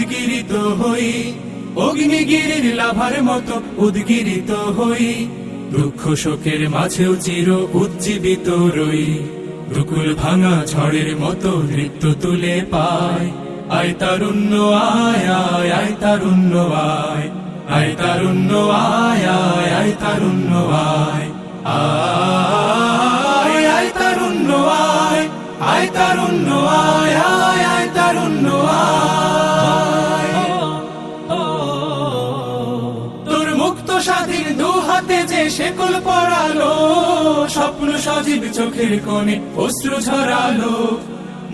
উদ্গিরিত হই, অগ্নিগিরির লাভার মতো উদ্গিরিত হই, দুঃখ শোকের মাঝেও চির উজ্জীবিত রই, দুকুল ভাঙা ঝড়ের মতো নৃত্য তুলে পায়। আয় তারুণ্য আয় আয় আয় তারুণ্য আয়, আয় তারুণ্য আয় আয় আয় তারুণ্য আয়, আয় আয় তারুণ্য আয়, আয় তারুণ্য আয় আয় আয় তারুণ্য আয়। তোর মুক্ত স্বাধীন দু হাতে যে শেকল পরালো, স্বপ্ন সজীব চোখের কোণে অশ্রু ঝরালো,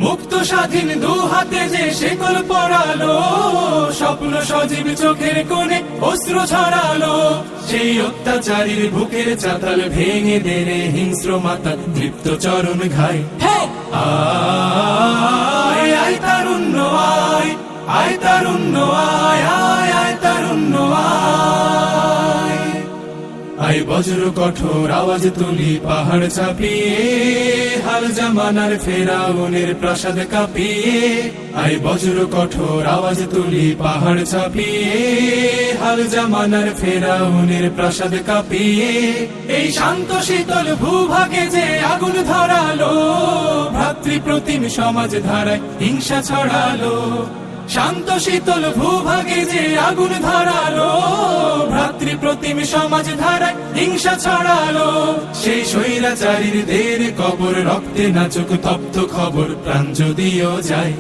মুক্ত স্বাধীন দু হাতে যে শেকল পরালো, স্বপ্ন সজীব চোখের কোণে অশ্রু ঝরালো, সেই অত্যাচারীর বুকের চাতাল ভেঙে দেনে হিংস্র মাতা তৃপ্ত চরণ ঘাই। আয় আয় তারুণ্য আয়, আয় তারুণ্য আয় আয় আয় তারুণ্য আয়। আয় বজ্র কঠোর আওয়াজ তুলি পাহাড় চাপিয়ে, হাল জামানার ফেরাউনের প্রাসাদ কাঁপিয়ে, আয় বজ্র কঠোর আওয়াজ তুলি পাহাড় চাপিয়ে, হাল জামানার ফেরাউনের প্রাসাদ কাঁপিয়ে, এই শান্ত শীতল ভূভাগে যে আগুন ধরালো, ভ্রাতৃপ্রতিম সমাজ ধারায় হিংসা ছড়ালো, শান্ত শীতল ভূভাগে যে আগুন ধরালো, ভ্রাতৃপ্রতিম সমাজ ধারায় হিংসা ছড়ালো, সেই স্বৈরাচারীর দের কবর রক্তে নাচুক তপ্ত খবর প্রাণ যদিও যায়।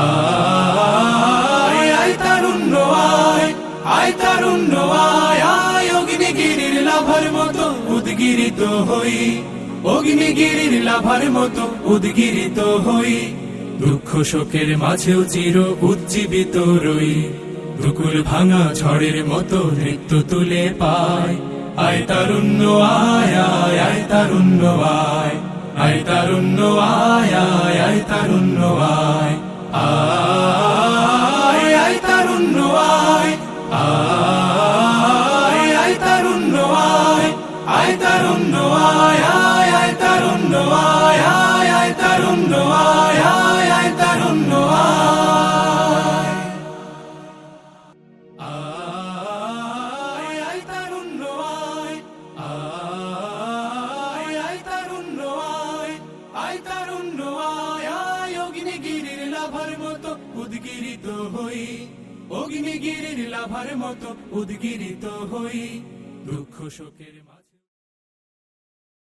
আয় আয় তারুণ্য আয়, আয় তারুণ্য আয় আয় অগ্নিগিরির লাভার মতো উদ্গিরিত হই, অগ্নিগিরির লাভার মতো উদ্গিরিত হই, দুঃখ শোকের মাঝেও চির উজ্জীবিত রই, দুকুল ভাঙা ঝড়ের মতো নৃত্য তুলে পায়। আয় তারুণ্য আয় আয় আয় তারুণ্য আয়, আয় তারুণ্য আয় আয় আয় তারুণ্য আয়, আয় আয় তারুণ্য আয়, আয় আয় তারুণ্য আয়, আয় তারুণ্য আয় আয় আয় তারুণ্য আয়, আয় আয় তারুণ্য আয় আয় আয় তারুণ্য আয়, আয় আয় তারুণ্য আয়, আয় আয় তারুণ্য আয়, আয় তারুণ্য আয় আয় অগ্নিগিরির লাভার মতো উদ্গিরিত হই, অগ্নিগিরির লাভার মতো উদ্গিরিত হই, দুঃখ শোকের মাঝে।